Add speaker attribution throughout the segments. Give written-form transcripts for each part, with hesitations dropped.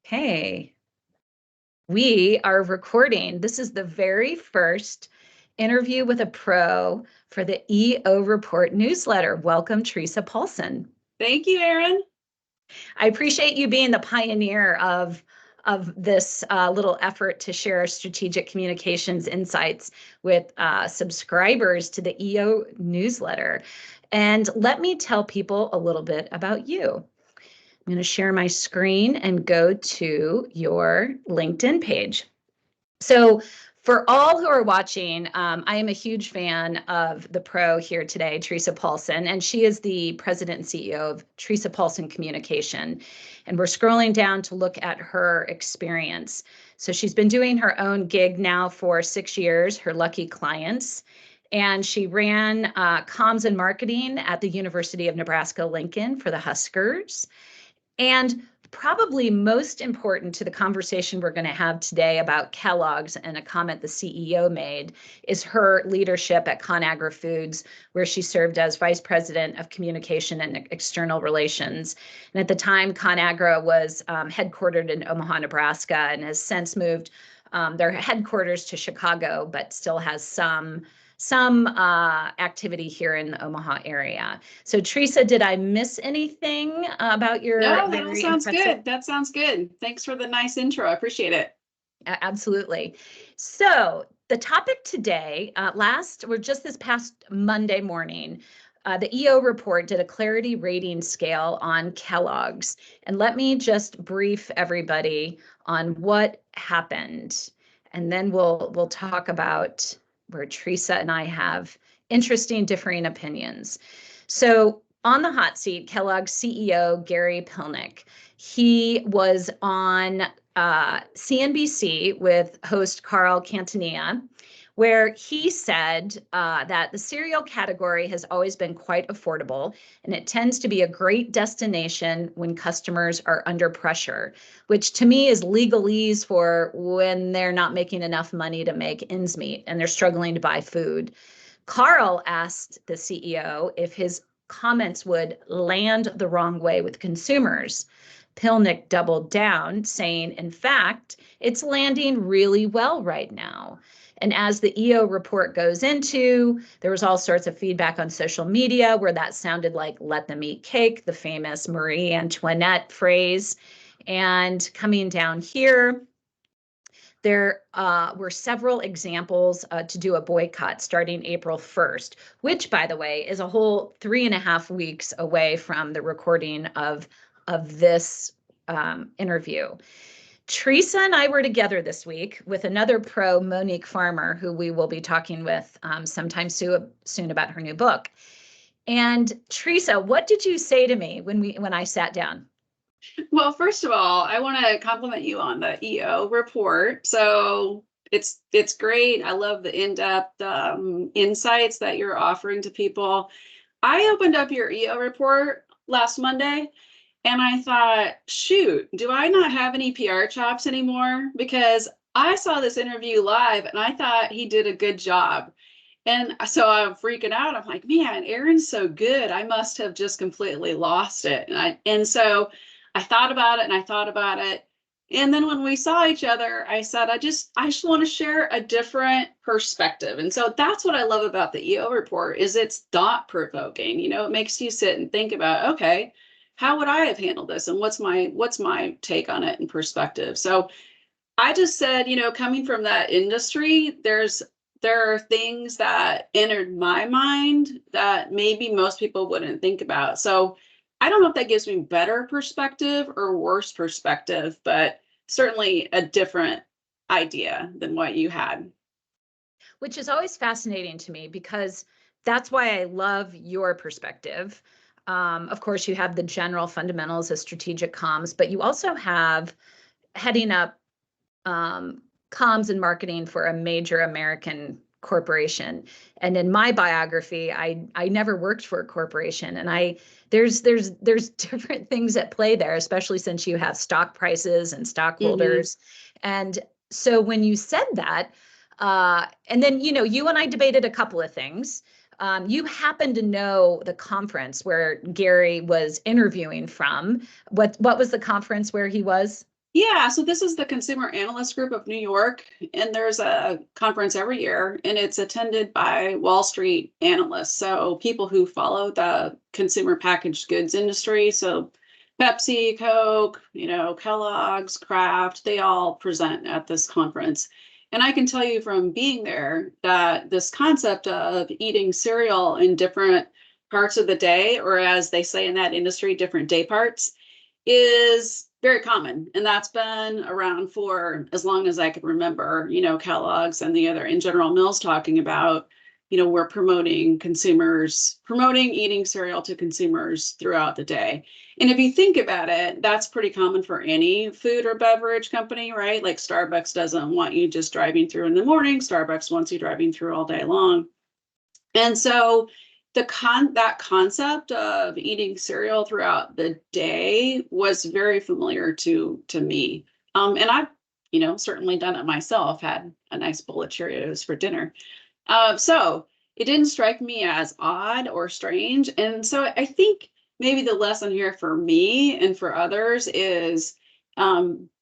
Speaker 1: Hey, we are recording. This is the very first interview with a pro for the EO Report newsletter. Welcome, Teresa Paulsen.
Speaker 2: Thank you, Erin.
Speaker 1: I appreciate you being the pioneer of this little effort to share strategic communications insights with subscribers to the EO newsletter. And let me tell people a little bit about you. I'm going to share my screen and go to your LinkedIn page. So for all who are watching, I am a huge fan of the pro here today, Teresa Paulsen, and she is the president and CEO of Teresa Paulsen Communication. And we're scrolling down to look at her experience. So she's been doing her own gig now for 6 years, her lucky clients. And she ran comms and marketing at the University of Nebraska-Lincoln for the Huskers. And probably most important to the conversation we're going to have today about Kellogg's and a comment the CEO made is her leadership at ConAgra Foods, where she served as Vice President of Communication and External Relations. And at the time, ConAgra was headquartered in Omaha, Nebraska, and has since moved their headquarters to Chicago, but still has some activity here in the Omaha area. So Teresa, did I miss anything about your
Speaker 2: No, that all sounds good. That sounds good. Thanks for the nice intro. I appreciate it.
Speaker 1: Absolutely. So the topic today, just this past Monday morning, the EO report did a clarity rating scale on Kellogg's. And let me just brief everybody on what happened. And then we'll talk about where Teresa and I have interesting differing opinions. So on the hot seat, Kellogg's CEO, Gary Pilnick, he was on CNBC with host Carl Quintanilla, where he said that the cereal category has always been quite affordable, and it tends to be a great destination when customers are under pressure, which to me is legalese for when they're not making enough money to make ends meet and they're struggling to buy food. Carl asked the CEO if his comments would land the wrong way with consumers. Pilnick doubled down, saying, in fact, it's landing really well right now. And as the EO report goes into, there was all sorts of feedback on social media where that sounded like let them eat cake, the famous Marie Antoinette phrase. And coming down here, there were several examples to do a boycott starting April 1st, which, by the way, is a whole 3.5 weeks away from the recording of this interview. Teresa and I were together this week with another pro, Monique Farmer, who we will be talking with sometime soon about her new book. And Teresa, what did you say to me when I sat down?
Speaker 2: Well, first of all, I want to compliment you on the EO report. So it's great. I love the in-depth insights that you're offering to people. I opened up your EO report last Monday, and I thought, shoot, do I not have any PR chops anymore? Because I saw this interview live and I thought he did a good job. And so I'm freaking out. I'm like, man, Erin's so good. I must have just completely lost it. And so I thought about it and I thought about it. And then when we saw each other, I said, I just want to share a different perspective. And so that's what I love about the EO report is it's thought provoking. You know, it makes you sit and think about, okay, how would I have handled this? And what's my take on it and perspective? So I just said, you know, coming from that industry, there are things that entered my mind that maybe most people wouldn't think about. So I don't know if that gives me better perspective or worse perspective, but certainly a different idea than what you had.
Speaker 1: Which is always fascinating to me because that's why I love your perspective. Of course, you have the general fundamentals of strategic comms, but you also have heading up comms and marketing for a major American corporation. And in my biography, I never worked for a corporation, and there's different things at play there, especially since you have stock prices and stockholders. Mm-hmm. And so when you said that, and then you and I debated a couple of things. You happen to know the conference where Gary was interviewing from. What was the conference where he was?
Speaker 2: Yeah, so this is the Consumer Analyst Group of New York, and there's a conference every year, and it's attended by Wall Street analysts. So people who follow the consumer packaged goods industry. So Pepsi, Coke, Kellogg's, Kraft, they all present at this conference. And I can tell you from being there that this concept of eating cereal in different parts of the day, or as they say in that industry, different day parts, is very common. And that's been around for as long as I can remember, Kellogg's and the other in General Mills talking about, we're promoting eating cereal to consumers throughout the day. And if you think about it, that's pretty common for any food or beverage company, right? Like Starbucks doesn't want you just driving through in the morning. Starbucks wants you driving through all day long. And so that concept of eating cereal throughout the day was very familiar to me. And I've, certainly done it myself, had a nice bowl of Cheerios for dinner. So it didn't strike me as odd or strange. And so I think maybe the lesson here for me and for others is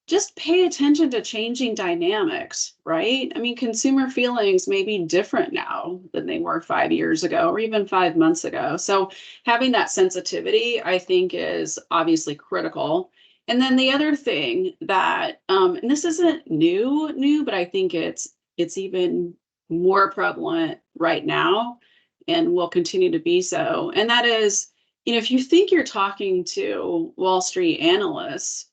Speaker 2: just pay attention to changing dynamics, right? I mean, consumer feelings may be different now than they were 5 years ago or even 5 months ago. So having that sensitivity, I think, is obviously critical. And then the other thing that, and this isn't new, but I think it's even more prevalent right now and will continue to be so. And that is, if you think you're talking to Wall Street analysts,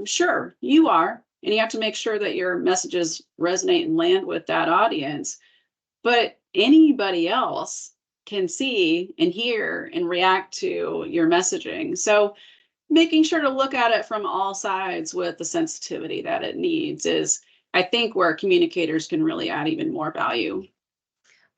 Speaker 2: sure, you are. And you have to make sure that your messages resonate and land with that audience. But anybody else can see and hear and react to your messaging. So making sure to look at it from all sides with the sensitivity that it needs is, I think, where communicators can really add even more value.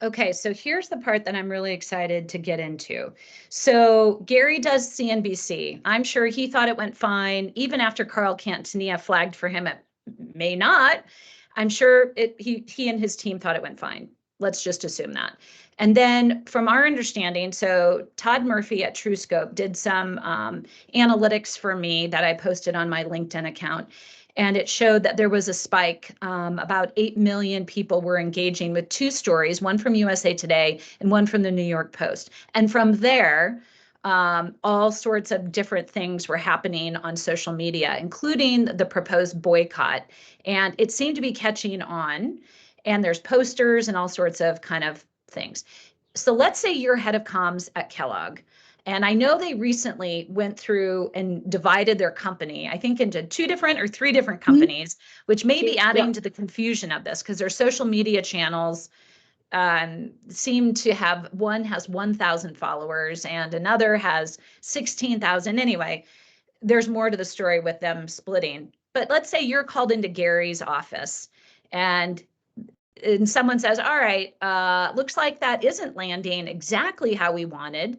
Speaker 1: Okay, so here's the part that I'm really excited to get into. So Gary does CNBC. I'm sure he thought it went fine, even after Carl Quintanilla flagged for him. It may not. I'm sure he and his team thought it went fine. Let's just assume that. And then from our understanding, so Todd Murphy at TrueScope did some analytics for me that I posted on my LinkedIn account. And it showed that there was a spike. About 8 million people were engaging with 2 stories, one from USA Today and one from the New York Post. And from there, all sorts of different things were happening on social media, including the proposed boycott. And it seemed to be catching on. And there's posters and all sorts of kind of things. So let's say you're head of comms at Kellogg. And I know they recently went through and divided their company, I think, into 2 different or 3 different companies, which may be adding to the confusion of this because their social media channels seem to have, one has 1,000 followers and another has 16,000. Anyway, there's more to the story with them splitting. But let's say you're called into Gary's office and someone says, all right, looks like that isn't landing exactly how we wanted.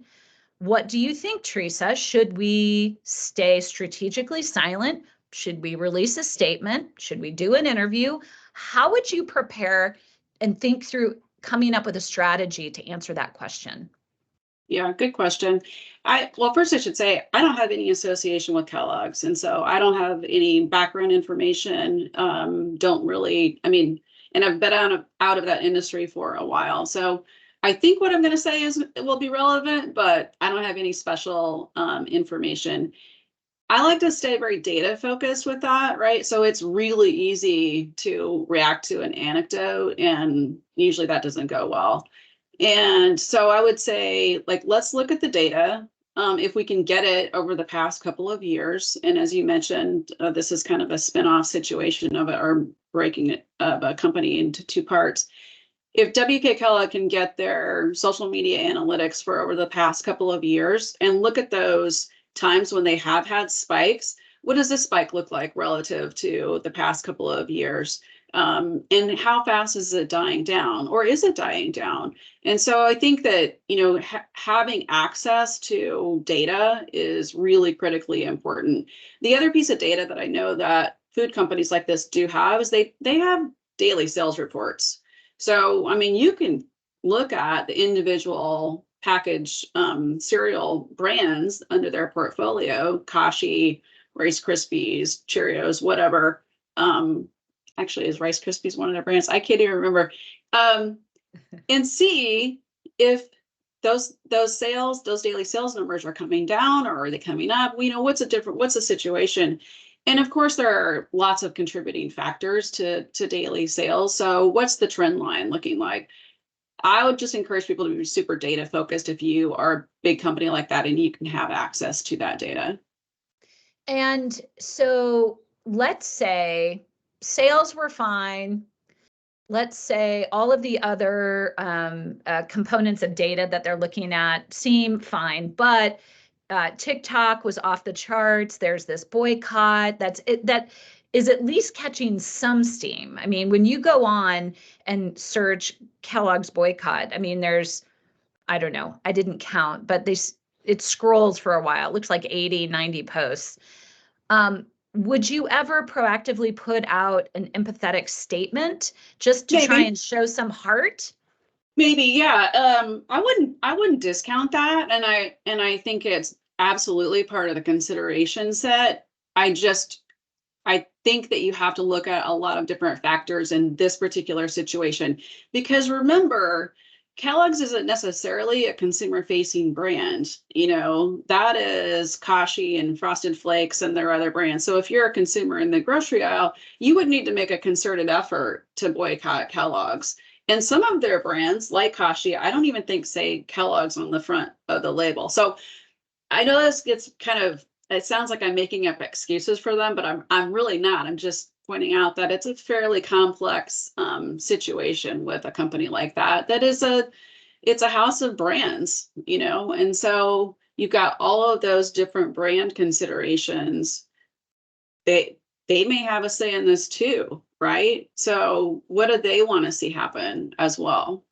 Speaker 1: What do you think, Teresa? Should we stay strategically silent? Should we release a statement? Should we do an interview? How would you prepare and think through coming up with a strategy to answer that question?
Speaker 2: Yeah, good question. Well, first I should say I don't have any association with Kellogg's, and so I don't have any background information. Don't really, and I've been out of that industry for a while. So I think what I'm going to say it will be relevant, but I don't have any special information. I like to stay very data focused with that, right? So it's really easy to react to an anecdote, and usually that doesn't go well. And so I would say, let's look at the data. If we can get it over the past couple of years, and as you mentioned, this is kind of a spin-off situation of it, or breaking it of a company into 2 parts. If WK Kellogg can get their social media analytics for over the past couple of years and look at those times when they have had spikes, what does this spike look like relative to the past couple of years? And how fast is it dying down, or is it dying down? And so I think that, having access to data is really critically important. The other piece of data that I know that food companies like this do have is they have daily sales reports. So, you can look at the individual package cereal brands under their portfolio, Kashi, Rice Krispies, Cheerios, whatever. Actually, is Rice Krispies one of their brands? I can't even remember. And see if those daily sales numbers are coming down, or are they coming up? What's the situation? And of course, there are lots of contributing factors to daily sales. So what's the trend line looking like? I would just encourage people to be super data focused if you are a big company like that and you can have access to that data.
Speaker 1: And so let's say sales were fine. Let's say all of the other components of data that they're looking at seem fine, but TikTok was off the charts. There's this boycott that is at least catching some steam. I mean, when you go on and search Kellogg's boycott, I mean, there's, I don't know, I didn't count, but it scrolls for a while. It looks like 80, 90 posts. Would you ever proactively put out an empathetic statement just to
Speaker 2: Maybe.
Speaker 1: try and show some heart?
Speaker 2: Maybe, yeah. I wouldn't discount that, and I think it's absolutely part of the consideration set. I think that you have to look at a lot of different factors in this particular situation, because remember, Kellogg's isn't necessarily a consumer-facing brand. That is Kashi and Frosted Flakes and their other brands. So if you're a consumer in the grocery aisle, you would need to make a concerted effort to boycott Kellogg's. And some of their brands, like Kashi, I don't even think say Kellogg's on the front of the label. So I know this gets it sounds like I'm making up excuses for them, but I'm really not. I'm just pointing out that it's a fairly complex situation with a company like that. It's a house of brands, and so you've got all of those different brand considerations. They may have a say in this too, right? So what do they want to see happen as well?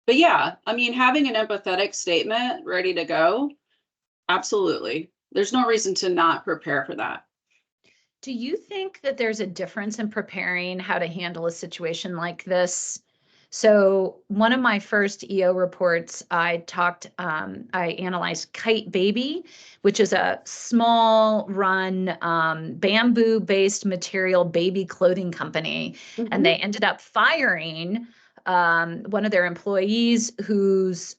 Speaker 2: But yeah, I mean, having an empathetic statement ready to go, absolutely. There's no reason to not prepare for that.
Speaker 1: Do you think that there's a difference in preparing how to handle a situation like this? So one of my first EO reports, I analyzed Kite Baby, which is a small run bamboo-based material baby clothing company.
Speaker 2: Mm-hmm.
Speaker 1: And they ended up firing one of their employees whose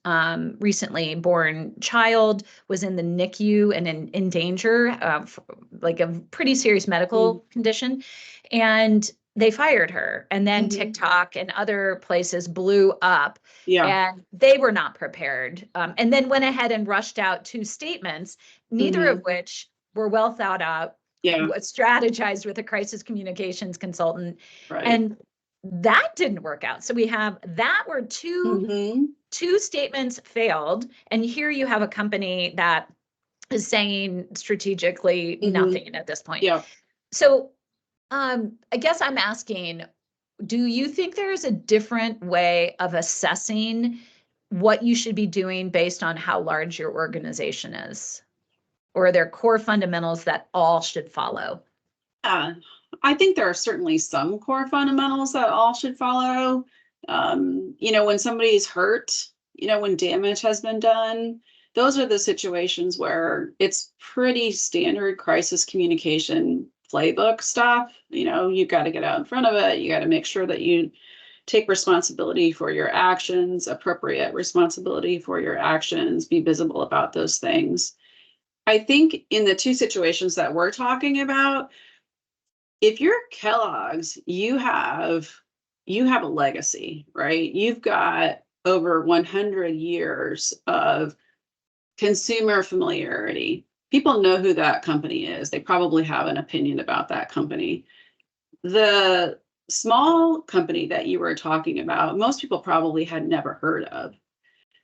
Speaker 1: recently born child was in the NICU and in danger of like a pretty serious medical condition. And they fired her. And then TikTok and other places blew up.
Speaker 2: Yeah.
Speaker 1: And they were not prepared. And then went ahead and rushed out 2 statements, neither of which were well thought out, strategized with a crisis communications consultant.
Speaker 2: Right.
Speaker 1: And that didn't work out. So we have that where two statements failed. And here you have a company that is saying strategically nothing at this point.
Speaker 2: Yeah.
Speaker 1: So I guess I'm asking, do you think there is a different way of assessing what you should be doing based on how large your organization is? Or are there core fundamentals that all should follow?
Speaker 2: I think there are certainly some core fundamentals that all should follow. When somebody's hurt, when damage has been done, those are the situations where it's pretty standard crisis communication playbook stuff. You've got to get out in front of it. You got to make sure that you take responsibility for your actions, appropriate responsibility for your actions, be visible about those things. I think in the 2 situations that we're talking about, if you're Kellogg's, you have a legacy, right? You've got over 100 years of consumer familiarity. People know who that company is. They probably have an opinion about that company. The small company that you were talking about, most people probably had never heard of.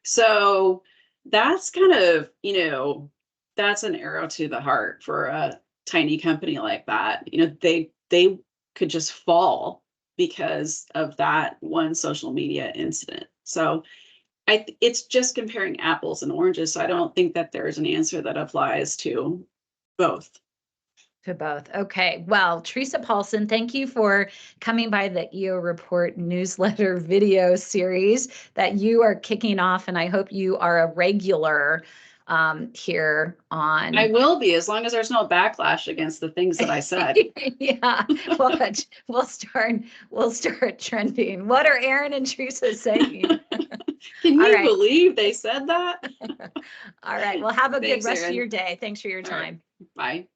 Speaker 2: So that's kind of, that's an arrow to the heart for a tiny company like that. They could just fall because of that one social media incident. So it's just comparing apples and oranges. So I don't think that there's an answer that applies to both.
Speaker 1: To both. Okay. Well, Teresa Paulsen, thank you for coming by the EO Report newsletter video series that you are kicking off. And I hope you are a regular here on.
Speaker 2: I will be, as long as there's no backlash against the things that I said.
Speaker 1: Yeah, well, we'll start trending. What are Erin and Teresa saying?
Speaker 2: Can
Speaker 1: All
Speaker 2: you
Speaker 1: right.
Speaker 2: believe they said that?
Speaker 1: All right. Well, have a good
Speaker 2: Thanks,
Speaker 1: rest of
Speaker 2: Erin.
Speaker 1: your day. Thanks for your
Speaker 2: All right.
Speaker 1: time.
Speaker 2: Bye.